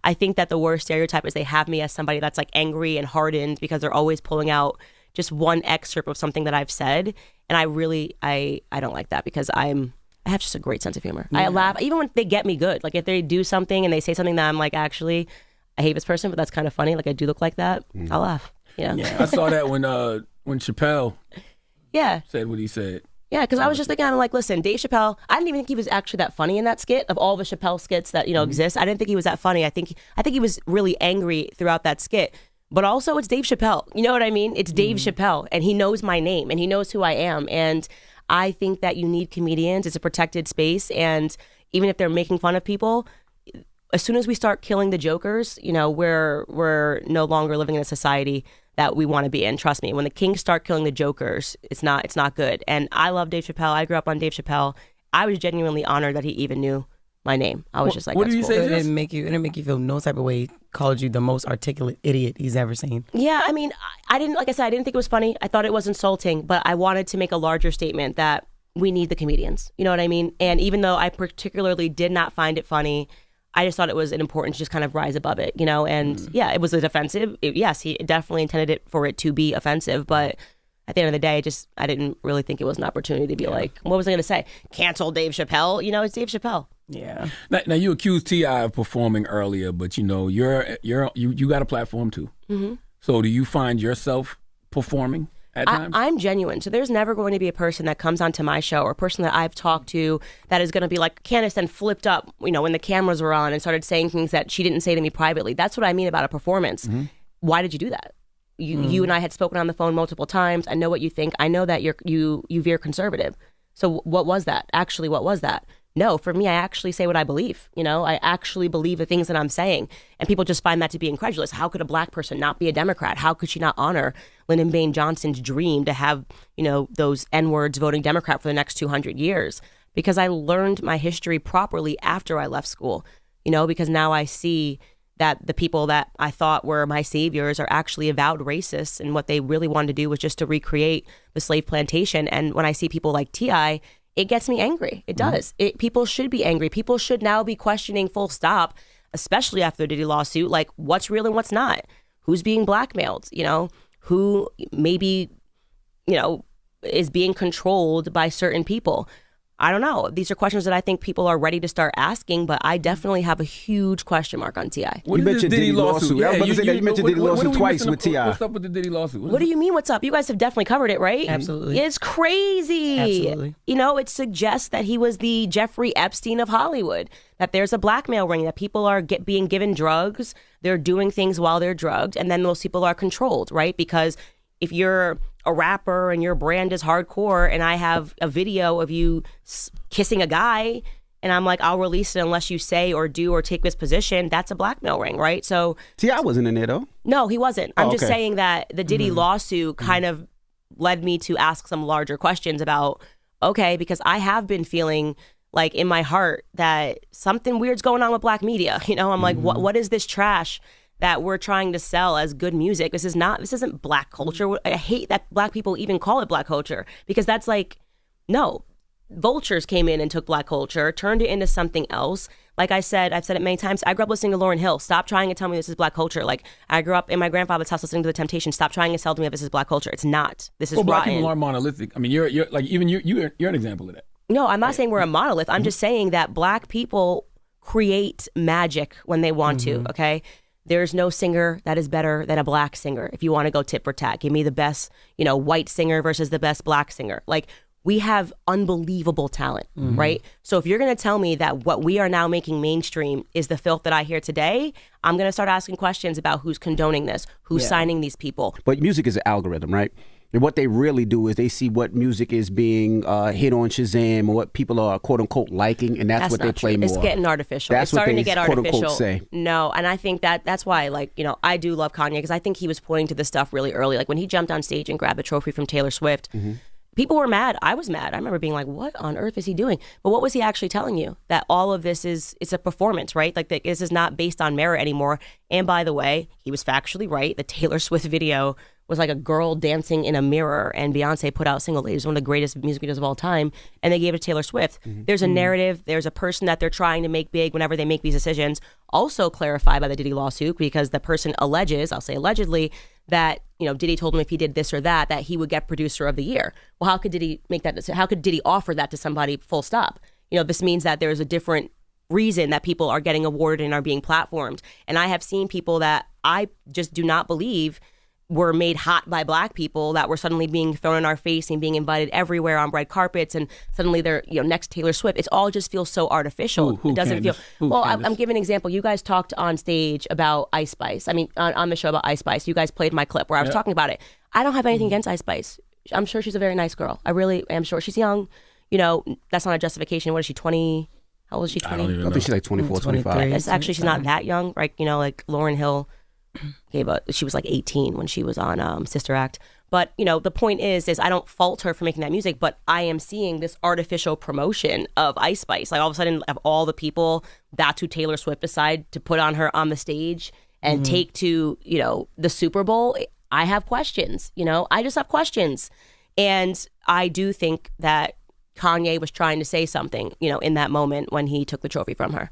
I think that the worst stereotype is they have me as somebody that's like angry and hardened because they're always pulling out just one excerpt of something that I've said. And I don't like that because I have just a great sense of humor. I laugh, even when they get me good. Like if they do something and they say something that I'm like, actually, I hate this person, but that's kind of funny. Like I do look like that. I'll laugh. Yeah. I saw that when Chapelle said what he said. Yeah, because I was just thinking, I'm like, listen, Dave Chapelle, I didn't even think he was actually that funny in that skit. Of all the Chapelle skits that, exist, I didn't think he was that funny. I think he was really angry throughout that skit. But also, it's Dave Chapelle. You know what I mean? It's Dave Chapelle, and he knows my name, and he knows who I am. And I think that you need comedians. It's a protected space, and even if they're making fun of people, as soon as we start killing the jokers, we're no longer living in a society that we want to be in. Trust me, when the kings start killing the jokers, it's not good. And I love Dave Chapelle. I grew up on Dave Chappelle. I was genuinely honored that he even knew my name. I was just like, what that's did you cool. say? It didn't make you feel no type of way. Called you the most articulate idiot he's ever seen. Yeah, I mean, I didn't, like I said, I didn't think it was funny. I thought it was insulting, but I wanted to make a larger statement that we need the comedians. You know what I mean? And even though I particularly did not find it funny, I just thought it was important to just kind of rise above it, And yeah, it was offensive. Yes, he definitely intended it for it to be offensive, but at the end of the day, I didn't really think it was an opportunity to be like, what was I going to say? Cancel Dave Chapelle? It's Dave Chapelle. Yeah. Now you accused T.I. of performing earlier, but you got a platform too. Mm-hmm. So do you find yourself performing? I'm genuine. So there's never going to be a person that comes onto my show or a person that I've talked to that is going to be like Candace then flipped up, when the cameras were on and started saying things that she didn't say to me privately. That's what I mean about a performance. Mm-hmm. Why did you do that? You and I had spoken on the phone multiple times. I know what you think. I know that you veer conservative. So what was that? Actually, what was that? No, for me, I actually say what I believe. I actually believe the things that I'm saying. And people just find that to be incredulous. How could a black person not be a Democrat? How could she not honor Lyndon Baines Johnson's dream to have, those N-words voting Democrat for the next 200 years? Because I learned my history properly after I left school, because now I see that the people that I thought were my saviors are actually avowed racists. And what they really wanted to do was just to recreate the slave plantation. And when I see people like T.I., it gets me angry. It does. People should be angry. People should now be questioning full stop, especially after the Diddy lawsuit, like what's real and what's not. Who's being blackmailed? Who maybe, is being controlled by certain people. I don't know. These are questions that I think people are ready to start asking, but I definitely have a huge question mark on T.I. You mentioned Diddy lawsuit. I was about to say that you mentioned Diddy lawsuit twice with T.I. What's up with the Diddy lawsuit? What do you mean what's up? You guys have definitely covered it, right? Absolutely. It's crazy. Absolutely. It suggests that he was the Jeffrey Epstein of Hollywood, that there's a blackmail ring, that people are being given drugs, they're doing things while they're drugged, and then those people are controlled, right? Because if you're a rapper and your brand is hardcore and I have a video of you kissing a guy and I'm like, I'll release it unless you say or do or take this position, that's a blackmail ring, right? So T.I. wasn't in there though. No, he wasn't. I'm just saying that the Diddy lawsuit kind of led me to ask some larger questions about, because I have been feeling like in my heart that something weird's going on with black media. I'm like, what is this trash that we're trying to sell as good music? This isn't black culture. I hate that black people even call it black culture, because that's like, no, vultures came in and took black culture, turned it into something else. Like I said, I've said it many times, I grew up listening to Lauryn Hill. Stop trying to tell me this is black culture. Like I grew up in my grandfather's house listening to The Temptations. Stop trying to sell to me that this is black culture. It's not. This is rotten. Black people aren't monolithic. I mean, you're like, even you're an example of that. No, I'm not saying we're a monolith. I'm just saying that black people create magic when they want to, okay? There's no singer that is better than a black singer. If you want to go tit for tat, give me the best, white singer versus the best black singer. Like, we have unbelievable talent, right? So if you're going to tell me that what we are now making mainstream is the filth that I hear today, I'm going to start asking questions about who's condoning this, who's signing these people. But music is an algorithm, right? And what they really do is they see what music is being hit on Shazam, or what people are quote unquote liking, and that's what they play more. It's getting artificial. That's it's starting what to get quote artificial. unquote say. No, and I think that's why, I do love Kanye, because I think he was pointing to this stuff really early. Like when he jumped on stage and grabbed a trophy from Taylor Swift, people were mad. I was mad. I remember being like, what on earth is he doing? But what was he actually telling you? That all of this it's a performance, right? Like this is not based on merit anymore. And by the way, he was factually right. The Taylor Swift video was like a girl dancing in a mirror, and Beyonce put out Single Ladies, one of the greatest music videos of all time, and they gave it to Taylor Swift. There's a narrative, there's a person that they're trying to make big whenever they make these decisions, also clarified by the Diddy lawsuit, because the person alleges, I'll say allegedly, that, you know, Diddy told him if he did this or that he would get producer of the year. Well, how could Diddy make that decision? How could Diddy offer that to somebody, full stop? You know, this means that there's a different reason that people are getting awarded and are being platformed. And I have seen people that I just do not believe were made hot by black people that were suddenly being thrown in our face and being invited everywhere on red carpets, and suddenly they're, you know, next to Taylor Swift. It all just feels so artificial. Who, it doesn't Candace? feel. Who, well, Candace? I'm giving an example. You guys talked on stage about Ice Spice. I mean, on the show about Ice Spice, you guys played my clip where I was talking about it. I don't have anything against Ice Spice. I'm sure she's a very nice girl. I really am sure. She's young. You know, that's not a justification. What is she, 20? How old is she, 20? I don't even know. I think she's like 24, 25. 23. It's actually, she's not that young, right? You know, like Lauryn Hill she was like 18 when she was on Sister Act. But, you know, the point is I don't fault her for making that music, but I am seeing this artificial promotion of Ice Spice. Like all of a sudden, of all the people, that's who Taylor Swift decided to put on her on the stage and take to, you know, the Super Bowl. I have questions, you know, I just have questions. And I do think that Kanye was trying to say something, you know, in that moment when he took the trophy from her.